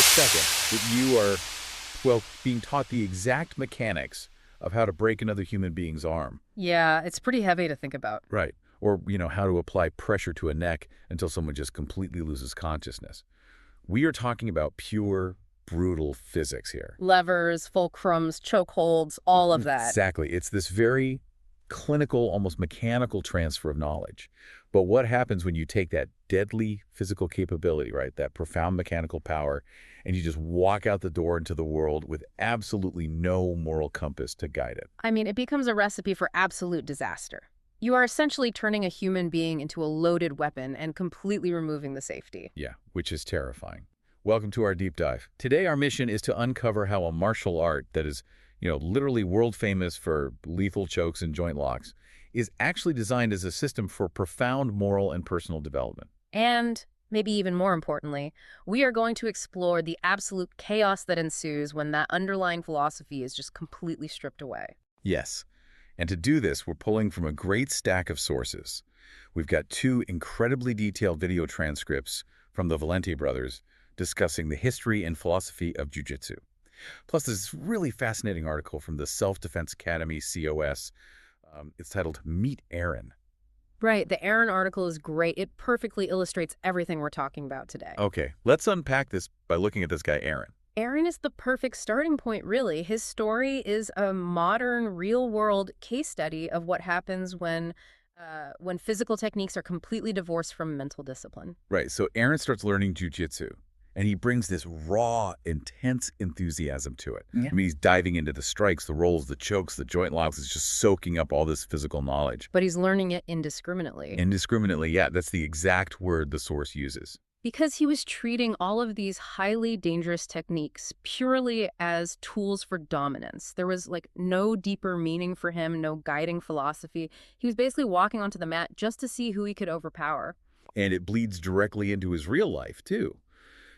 a second that you are, well, being taught the exact mechanics of how to break another human being's arm. Yeah, it's pretty heavy to think about. Right. Or, how to apply pressure to a neck until someone just completely loses consciousness. We are talking about pure, brutal physics here. Levers, fulcrums, chokeholds, all of that. Exactly. It's this very clinical, almost mechanical transfer of knowledge. But what happens when you take that deadly physical capability, right, that profound mechanical power, and you just walk out the door into the world with absolutely no moral compass to guide it? I mean, it becomes a recipe for absolute disaster. You are essentially turning a human being into a loaded weapon and completely removing the safety. Yeah, which is terrifying. Welcome to our deep dive. Today, our mission is to uncover how a martial art that is, literally world famous for lethal chokes and joint locks is actually designed as a system for profound moral and personal development. And, maybe even more importantly, we are going to explore the absolute chaos that ensues when that underlying philosophy is just completely stripped away. Yes. And to do this, we're pulling from a great stack of sources. We've got 2 incredibly detailed video transcripts from the Valente brothers discussing the history and philosophy of Jiu-Jitsu. Plus, there's this really fascinating article from the Self-Defense Academy, COS. It's titled Meet Aaron. Right, the Aaron article is great. It perfectly illustrates everything we're talking about today. Okay, let's unpack this by looking at this guy, Aaron. Aaron is the perfect starting point, really. His story is a modern, real-world case study of what happens when physical techniques are completely divorced from mental discipline. Right, so Aaron starts learning jiu-jitsu, and he brings this raw, intense enthusiasm to it. Yeah. I mean, he's diving into the strikes, the rolls, the chokes, the joint locks. He's just soaking up all this physical knowledge. But he's learning it indiscriminately. Indiscriminately, yeah, that's the exact word the source uses. Because he was treating all of these highly dangerous techniques purely as tools for dominance. There was no deeper meaning for him, no guiding philosophy. He was basically walking onto the mat just to see who he could overpower. And it bleeds directly into his real life, too.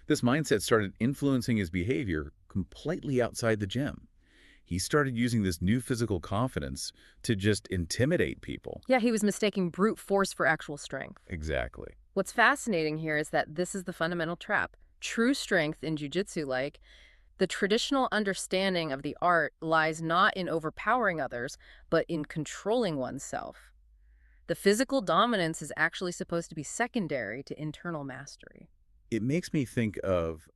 This mindset started influencing his behavior completely outside the gym. He started using this new physical confidence to just intimidate people. Yeah, he was mistaking brute force for actual strength. Exactly. What's fascinating here is that this is the fundamental trap. True strength in jiu-jitsu, the traditional understanding of the art lies not in overpowering others, but in controlling oneself. The physical dominance is actually supposed to be secondary to internal mastery. It makes me think of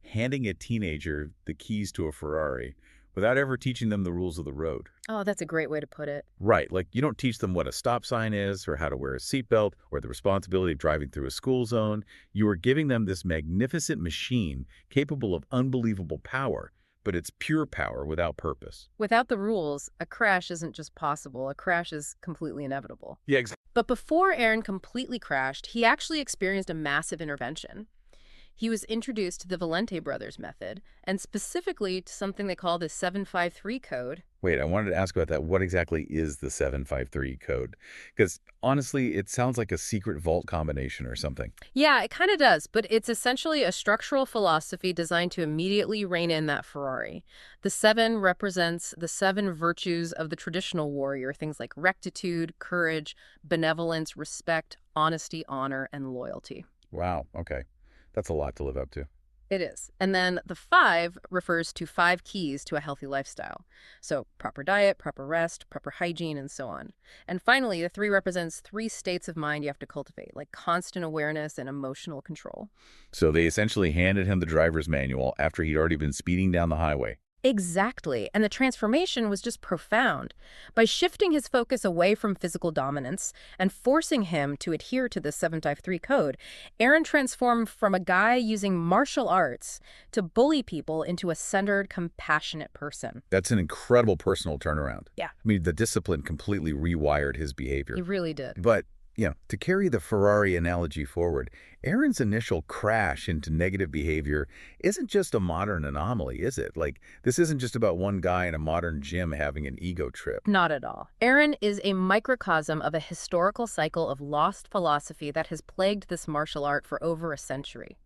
handing a teenager the keys to a Ferrari without ever teaching them the rules of the road. Oh, that's a great way to put it. Right, like you don't teach them what a stop sign is or how to wear a seatbelt or the responsibility of driving through a school zone. You are giving them this magnificent machine capable of unbelievable power, but it's pure power without purpose. Without the rules, a crash isn't just possible. A crash is completely inevitable. Yeah, exactly. But before Aaron completely crashed, he actually experienced a massive intervention. He was introduced to the Valente brothers method, and specifically to something they call the 753 code. Wait, I wanted to ask about that. What exactly is the 753 code? Because honestly, it sounds like a secret vault combination or something. Yeah, it kind of does, but it's essentially a structural philosophy designed to immediately rein in that Ferrari. The 7 represents the 7 virtues of the traditional warrior, things like rectitude, courage, benevolence, respect, honesty, honor, and loyalty. Wow, okay. That's a lot to live up to. It is. And then the 5 refers to 5 keys to a healthy lifestyle. So proper diet, proper rest, proper hygiene, and so on. And finally, the 3 represents 3 states of mind you have to cultivate, like constant awareness and emotional control. So they essentially handed him the driver's manual after he'd already been speeding down the highway. Exactly. And the transformation was just profound. By shifting his focus away from physical dominance and forcing him to adhere to the 753 code, Aaron transformed from a guy using martial arts to bully people into a centered, compassionate person. That's an incredible personal turnaround. Yeah. I mean, the discipline completely rewired his behavior. He really did. But, to carry the Ferrari analogy forward, Aaron's initial crash into negative behavior isn't just a modern anomaly, is it? This isn't just about one guy in a modern gym having an ego trip. Not at all. Aaron is a microcosm of a historical cycle of lost philosophy that has plagued this martial art for over a century.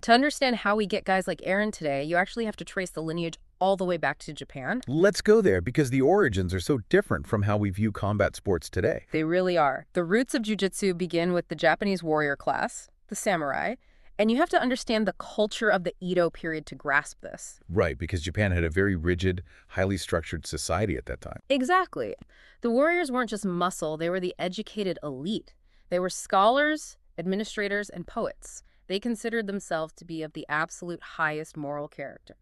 To understand how we get guys like Aaron today, you actually have to trace the lineage all the way back to Japan. Let's go there, because the origins are so different from how we view combat sports today. They really are. The roots of jiu-jitsu begin with the Japanese warrior class, the samurai, And you have to understand the culture of the Edo period to grasp this. Right, because Japan had a very rigid, highly structured society at that time. Exactly. The warriors weren't just muscle, they were the educated elite. They were scholars, administrators, and poets. They considered themselves to be of the absolute highest moral character.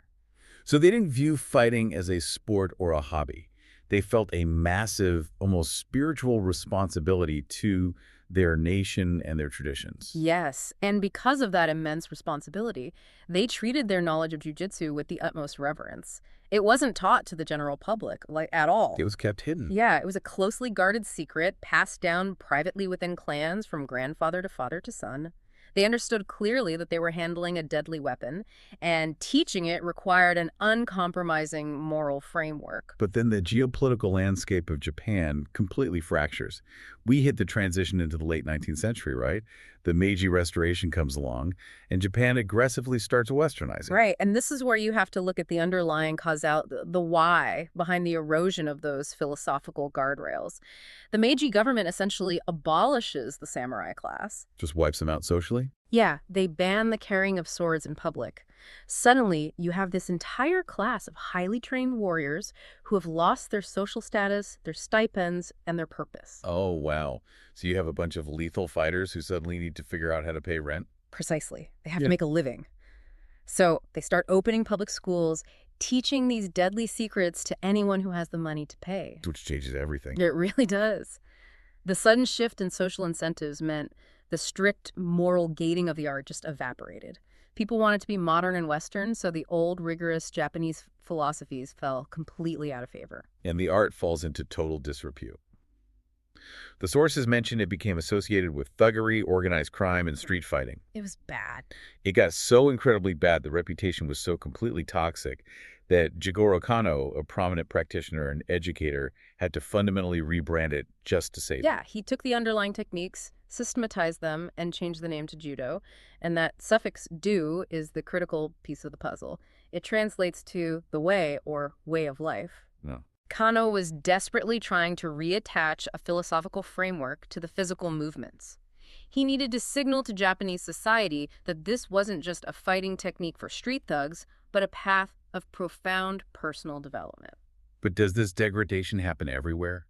So they didn't view fighting as a sport or a hobby. They felt a massive, almost spiritual responsibility to their nation and their traditions. Yes, and because of that immense responsibility, they treated their knowledge of jiu-jitsu with the utmost reverence. It wasn't taught to the general public, like, at It all. was kept hidden. Yeah, it was a closely guarded secret passed down privately within clans from grandfather to father to son. They understood clearly that they were handling a deadly weapon, and teaching it required an uncompromising moral framework. But then the geopolitical landscape of Japan completely fractures. We hit the transition into the late 19th century, right? The Meiji Restoration comes along, and Japan aggressively starts westernizing. Right, and this is where you have to look at the underlying the why behind the erosion of those philosophical guardrails. The Meiji government essentially abolishes the samurai class. Just wipes them out socially? Yeah, they ban the carrying of swords in public. Suddenly, you have this entire class of highly trained warriors who have lost their social status, their stipends, and their purpose. Oh, wow. So you have a bunch of lethal fighters who suddenly need to figure out how to pay rent? Precisely. They have Yeah. to make a living. So they start opening public schools, teaching these deadly secrets to anyone who has the money to pay. Which changes everything. It really does. The sudden shift in social incentives meant the strict moral gating of the art just evaporated. People wanted to be modern and Western, so the old, rigorous Japanese philosophies fell completely out of favor. And the art falls into total disrepute. The sources mention it became associated with thuggery, organized crime, and street fighting. It was bad. It got so incredibly bad, the reputation was so completely toxic, that Jigoro Kano, a prominent practitioner and educator, had to fundamentally rebrand it just to save it. Yeah, he took the underlying techniques, systematized them, and changed the name to judo. And that suffix "do" is the critical piece of the puzzle. It translates to the way or way of life. No. Kano was desperately trying to reattach a philosophical framework to the physical movements. He needed to signal to Japanese society that this wasn't just a fighting technique for street thugs, but a path of profound personal development. But does this degradation happen everywhere?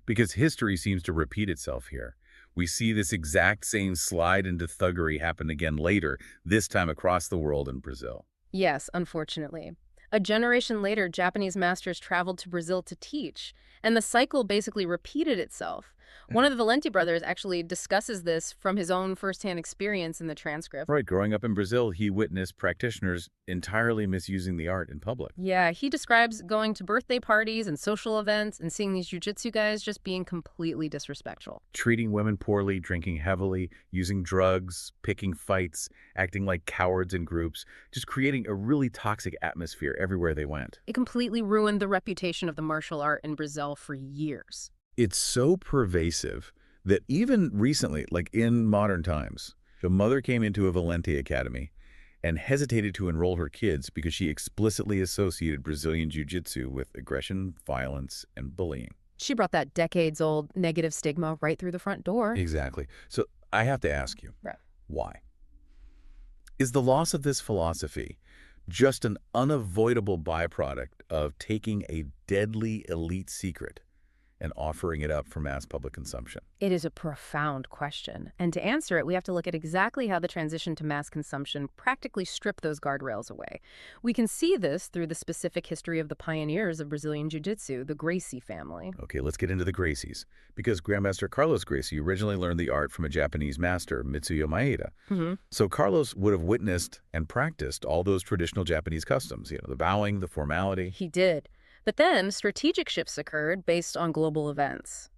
Because history seems to repeat itself here. We see this exact same slide into thuggery happen again later, this time across the world in Brazil. Yes, unfortunately. A generation later, Japanese masters traveled to Brazil to teach, and the cycle basically repeated itself. One of the Valenti brothers actually discusses this from his own firsthand experience in the transcript. Right, growing up in Brazil, he witnessed practitioners entirely misusing the art in public. Yeah, he describes going to birthday parties and social events and seeing these jiu-jitsu guys just being completely disrespectful. Treating women poorly, drinking heavily, using drugs, picking fights, acting like cowards in groups, just creating a really toxic atmosphere everywhere they went. It completely ruined the reputation of the martial art in Brazil for years. It's so pervasive that even recently, like in modern times, a mother came into a Valente academy and hesitated to enroll her kids because she explicitly associated Brazilian Jiu-Jitsu with aggression, violence, and bullying. She brought that decades-old negative stigma right through the front door. Exactly. So I have to ask you, Right. why? Is the loss of this philosophy just an unavoidable byproduct of taking a deadly elite secret and offering it up for mass public consumption? It is a profound question. And to answer it, we have to look at exactly how the transition to mass consumption practically stripped those guardrails away. We can see this through the specific history of the pioneers of Brazilian Jiu-Jitsu, the Gracie family. Okay, let's get into the Gracies. Because Grandmaster Carlos Gracie originally learned the art from a Japanese master, Mitsuyo Maeda. So Carlos would have witnessed and practiced all those traditional Japanese customs, the bowing, the formality. He did. But then strategic shifts occurred based on global events.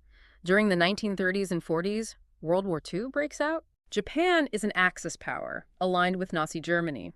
During the 1930s and 40s, World War II breaks out. Japan is an Axis power, aligned with Nazi Germany.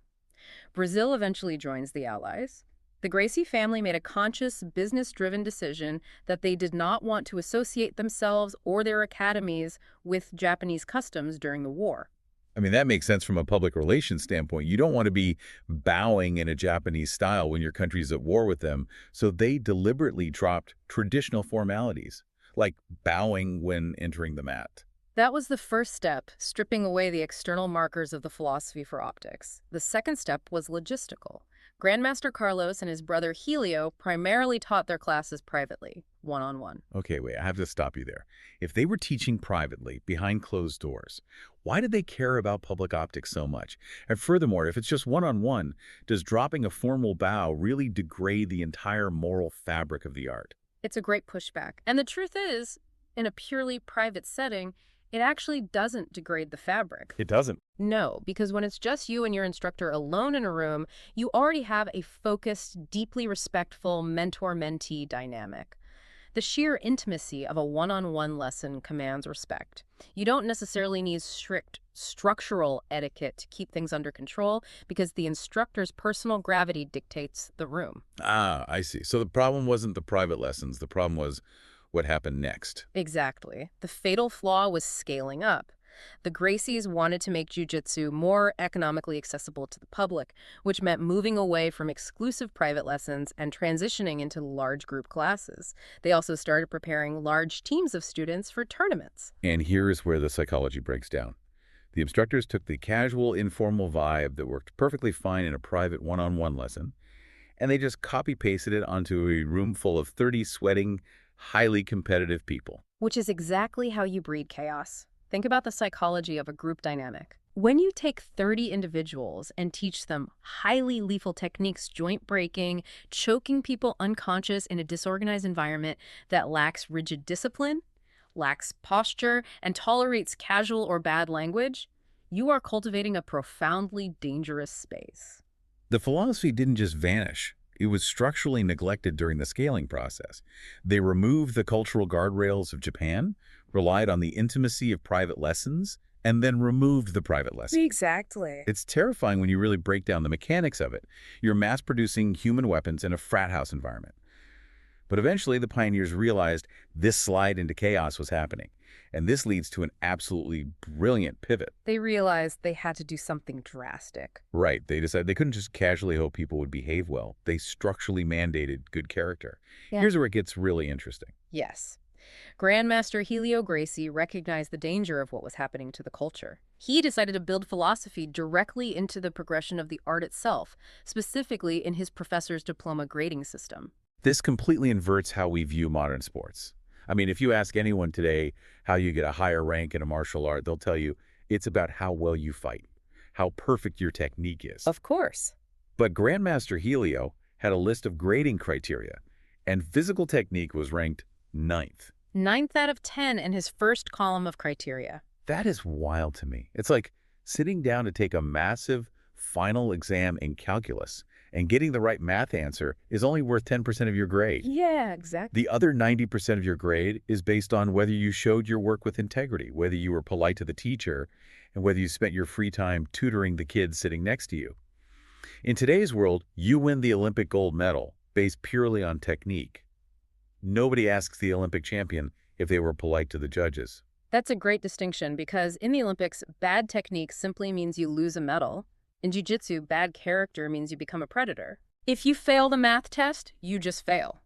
Brazil eventually joins the Allies. The Gracie family made a conscious, business-driven decision that they did not want to associate themselves or their academies with Japanese customs during the war. I mean, that makes sense from a public relations standpoint. You don't want to be bowing in a Japanese style when your country's at war with them. So they deliberately dropped traditional formalities, like bowing when entering the mat. That was the first step, stripping away the external markers of the philosophy for optics. The second step was logistical. Grandmaster Carlos and his brother Helio primarily taught their classes privately, one-on-one. Okay, wait, I have to stop you there. If they were teaching privately, behind closed doors, why did they care about public optics so much? And furthermore, if it's just one-on-one, does dropping a formal bow really degrade the entire moral fabric of the art? It's a great pushback. And the truth is, in a purely private setting, it actually doesn't degrade the fabric. It doesn't. No, because when it's just you and your instructor alone in a room, you already have a focused, deeply respectful mentor-mentee dynamic. The sheer intimacy of a one-on-one lesson commands respect. You don't necessarily need strict structural etiquette to keep things under control because the instructor's personal gravity dictates the room. Ah, I see. So the problem wasn't the private lessons. The problem was what happened next. Exactly. The fatal flaw was scaling up. The Gracies wanted to make jiu-jitsu more economically accessible to the public, which meant moving away from exclusive private lessons and transitioning into large group classes. They also started preparing large teams of students for tournaments. And here is where the psychology breaks down. The instructors took the casual, informal vibe that worked perfectly fine in a private one-on-one lesson, and they just copy-pasted it onto a room full of 30 sweating, highly competitive people. Which is exactly how you breed chaos. Think about the psychology of a group dynamic. When you take 30 individuals and teach them highly lethal techniques, joint breaking, choking people unconscious in a disorganized environment that lacks rigid discipline, lacks posture, and tolerates casual or bad language, you are cultivating a profoundly dangerous space. The philosophy didn't just vanish. It was structurally neglected during the scaling process. They removed the cultural guardrails of Japan, relied on the intimacy of private lessons, and then removed the private lessons. Exactly. It's terrifying when you really break down the mechanics of it. You're mass-producing human weapons in a frat house environment. But eventually, the pioneers realized this slide into chaos was happening, and this leads to an absolutely brilliant pivot. They realized they had to do something drastic. Right, they decided they couldn't just casually hope people would behave well. They structurally mandated good character. Yeah. Here's where it gets really interesting. Yes. Grandmaster Helio Gracie recognized the danger of what was happening to the culture. He decided to build philosophy directly into the progression of the art itself, specifically in his professor's diploma grading system. This completely inverts how we view modern sports. I mean, if you ask anyone today how you get a higher rank in a martial art, they'll tell you it's about how well you fight, how perfect your technique is. Of course. But Grandmaster Helio had a list of grading criteria, and physical technique was ranked 9th. 9th out of 10 in his first column of criteria. That is wild to me. It's like sitting down to take a massive final exam in calculus, and getting the right math answer is only worth 10% of your grade. Yeah, exactly. The other 90% of your grade is based on whether you showed your work with integrity, whether you were polite to the teacher, and whether you spent your free time tutoring the kids sitting next to you. In today's world, you win the Olympic gold medal based purely on technique. Nobody asks the Olympic champion if they were polite to the judges. That's a great distinction because in the Olympics, bad technique simply means you lose a medal. In jiu-jitsu, bad character means you become a predator. If you fail the math test, you just fail.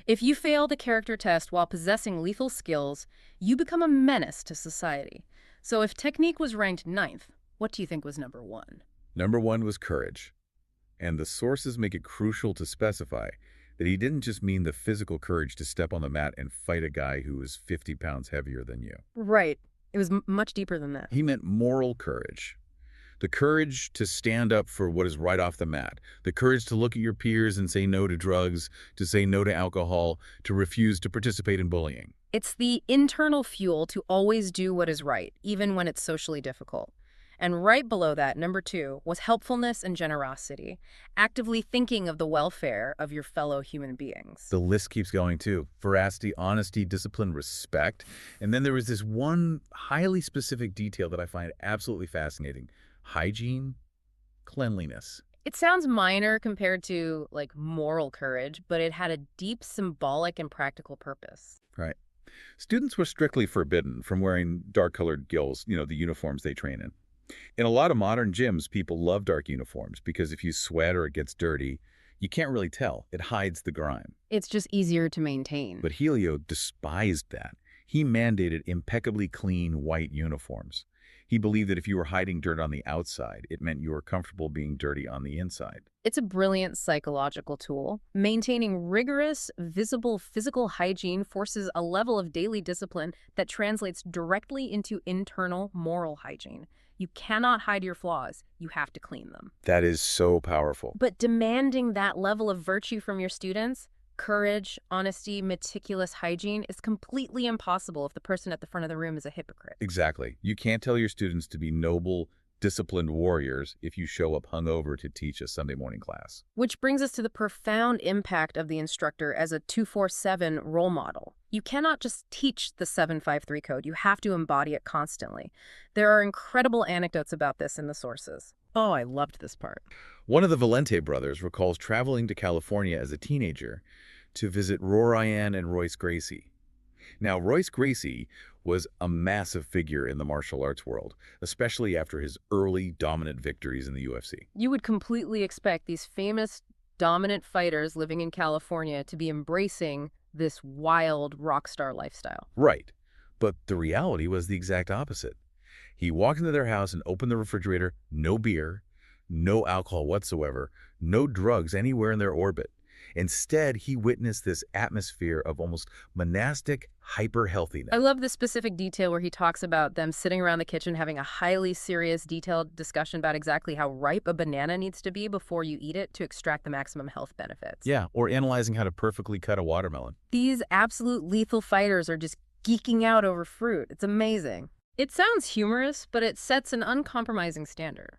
If you fail the character test while possessing lethal skills, you become a menace to society. So if technique was ranked 9th, what do you think was number 1? Number 1 was courage. And the sources make it crucial to specify that he didn't just mean the physical courage to step on the mat and fight a guy who was 50 pounds heavier than you. Right. It was much deeper than that. He meant moral courage. The courage to stand up for what is right off the mat. The courage to look at your peers and say no to drugs, to say no to alcohol, to refuse to participate in bullying. It's the internal fuel to always do what is right, even when it's socially difficult. And right below that, number 2, was helpfulness and generosity, actively thinking of the welfare of your fellow human beings. The list keeps going too. Veracity, honesty, discipline, respect. And then there was this one highly specific detail that I find absolutely fascinating. Hygiene, cleanliness. It sounds minor compared to, like, moral courage, but it had a deep symbolic and practical purpose. Right. Students were strictly forbidden from wearing dark-colored gills, the uniforms they train in. In a lot of modern gyms, people love dark uniforms because if you sweat or it gets dirty, you can't really tell. It hides the grime. It's just easier to maintain. But Helio despised that. He mandated impeccably clean white uniforms. He believed that if you were hiding dirt on the outside, it meant you were comfortable being dirty on the inside. It's a brilliant psychological tool. Maintaining rigorous, visible physical hygiene forces a level of daily discipline that translates directly into internal moral hygiene. You cannot hide your flaws. You have to clean them. That is so powerful. But demanding that level of virtue from your students, courage, honesty, meticulous hygiene, is completely impossible if the person at the front of the room is a hypocrite. Exactly. You can't tell your students to be noble, disciplined warriors if you show up hungover to teach a Sunday morning class. Which brings us to the profound impact of the instructor as a 247 role model. You cannot just teach the 753 code, you have to embody it constantly. There are incredible anecdotes about this in the sources. Oh, I loved this part. One of the Valente brothers recalls traveling to California as a teenager to visit Rorian and Royce Gracie. Now, Royce Gracie was a massive figure in the martial arts world, especially after his early dominant victories in the UFC. You would completely expect these famous, dominant fighters living in California to be embracing this wild rock star lifestyle. Right. But the reality was the exact opposite. He walked into their house and opened the refrigerator, no beer, no alcohol whatsoever, no drugs anywhere in their orbit. Instead, he witnessed this atmosphere of almost monastic hyper-healthiness. I love the specific detail where he talks about them sitting around the kitchen having a highly serious, detailed discussion about exactly how ripe a banana needs to be before you eat it to extract the maximum health benefits. Yeah, or analyzing how to perfectly cut a watermelon. These absolute lethal fighters are just geeking out over fruit. It's amazing. It sounds humorous, but it sets an uncompromising standard.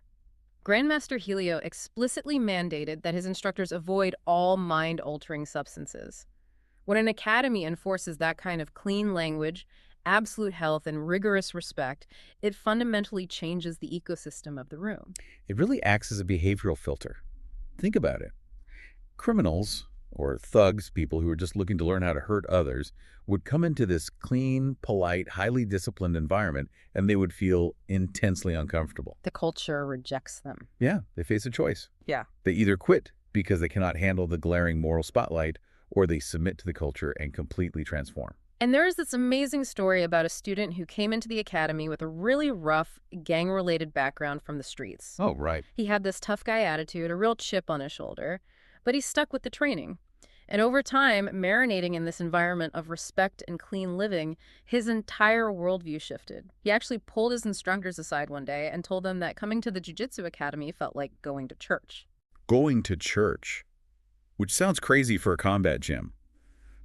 Grandmaster Helio explicitly mandated that his instructors avoid all mind-altering substances. When an academy enforces that kind of clean language, absolute health, and rigorous respect, it fundamentally changes the ecosystem of the room. It really acts as a behavioral filter. Think about it. Criminals, or thugs, people who are just looking to learn how to hurt others, would come into this clean, polite, highly disciplined environment, and they would feel intensely uncomfortable. The culture rejects them. Yeah, they face a choice. Yeah. They either quit because they cannot handle the glaring moral spotlight, or they submit to the culture and completely transform. And there is this amazing story about a student who came into the academy with a really rough, gang-related background from the streets. Oh, right. He had this tough guy attitude, a real chip on his shoulder, but he stuck with the training. And over time, marinating in this environment of respect and clean living, his entire worldview shifted. He actually pulled his instructors aside one day and told them that coming to the Jiu-Jitsu Academy felt like going to church. Going to church, which sounds crazy for a combat gym.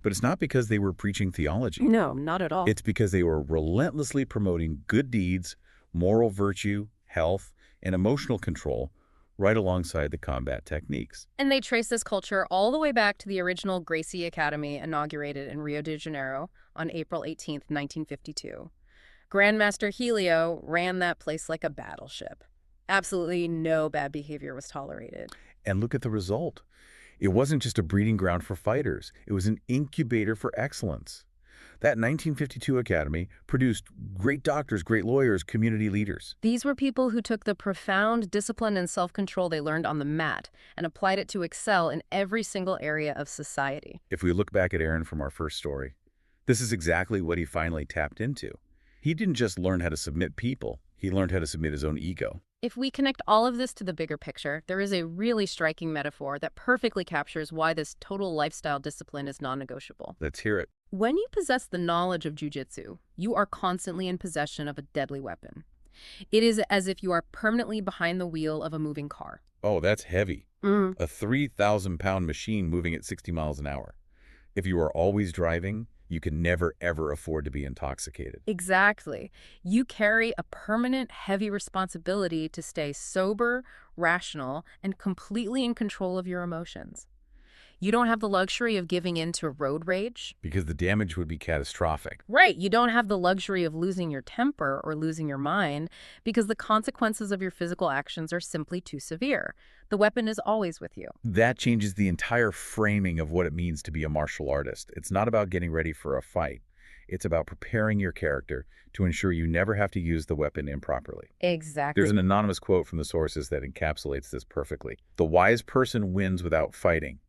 But it's not because they were preaching theology. No, not at all. It's because they were relentlessly promoting good deeds, moral virtue, health, and emotional control right alongside the combat techniques. And they trace this culture all the way back to the original Gracie Academy inaugurated in Rio de Janeiro on April 18, 1952. Grandmaster Helio ran that place like a battleship. Absolutely no bad behavior was tolerated. And look at the result. It wasn't just a breeding ground for fighters. It was an incubator for excellence. That 1952 academy produced great doctors, great lawyers, community leaders. These were people who took the profound discipline and self-control they learned on the mat and applied it to excel in every single area of society. If we look back at Aaron from our first story, this is exactly what he finally tapped into. He didn't just learn how to submit people, he learned how to submit his own ego. If we connect all of this to the bigger picture, there is a really striking metaphor that perfectly captures why this total lifestyle discipline is non-negotiable. Let's hear it. When you possess the knowledge of jiu-jitsu, you are constantly in possession of a deadly weapon. It is as if you are permanently behind the wheel of a moving car. Oh, that's heavy. A 3,000-pound machine moving at 60 miles an hour. If you are always driving, you can never, ever afford to be intoxicated. Exactly. You carry a permanent, heavy responsibility to stay sober, rational, and completely in control of your emotions. You don't have the luxury of giving in to road rage. Because the damage would be catastrophic. Right. You don't have the luxury of losing your temper or losing your mind because the consequences of your physical actions are simply too severe. The weapon is always with you. That changes the entire framing of what it means to be a martial artist. It's not about getting ready for a fight. It's about preparing your character to ensure you never have to use the weapon improperly. Exactly. There's an anonymous quote from the sources that encapsulates this perfectly. The wise person wins without fighting.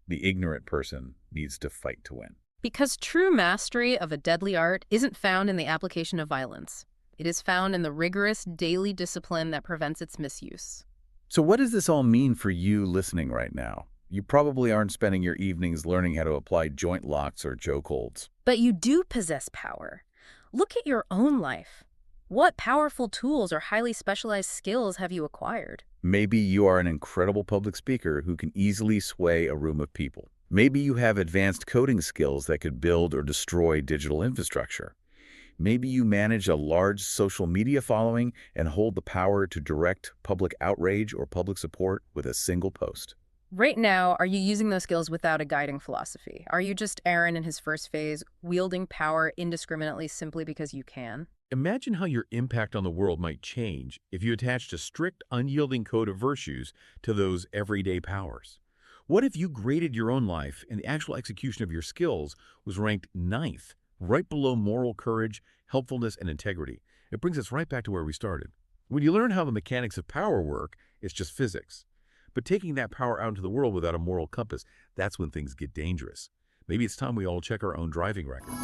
The ignorant person needs to fight to win. Because true mastery of a deadly art isn't found in the application of violence. It is found in the rigorous daily discipline that prevents its misuse. So what does this all mean for you listening right now? You probably aren't spending your evenings learning how to apply joint locks or choke holds. But you do possess power. Look at your own life. What powerful tools or highly specialized skills have you acquired? Maybe you are an incredible public speaker who can easily sway a room of people. Maybe you have advanced coding skills that could build or destroy digital infrastructure. Maybe you manage a large social media following and hold the power to direct public outrage or public support with a single post. Right now, are you using those skills without a guiding philosophy? Are you just Aaron in his first phase, wielding power indiscriminately simply because you can? Imagine how your impact on the world might change if you attached a strict, unyielding code of virtues to those everyday powers. What if you graded your own life and the actual execution of your skills was ranked ninth, right below moral courage, helpfulness, and integrity? It brings us right back to where we started. When you learn how the mechanics of power work, it's just physics. But taking that power out into the world without a moral compass, that's when things get dangerous. Maybe it's time we all check our own driving record.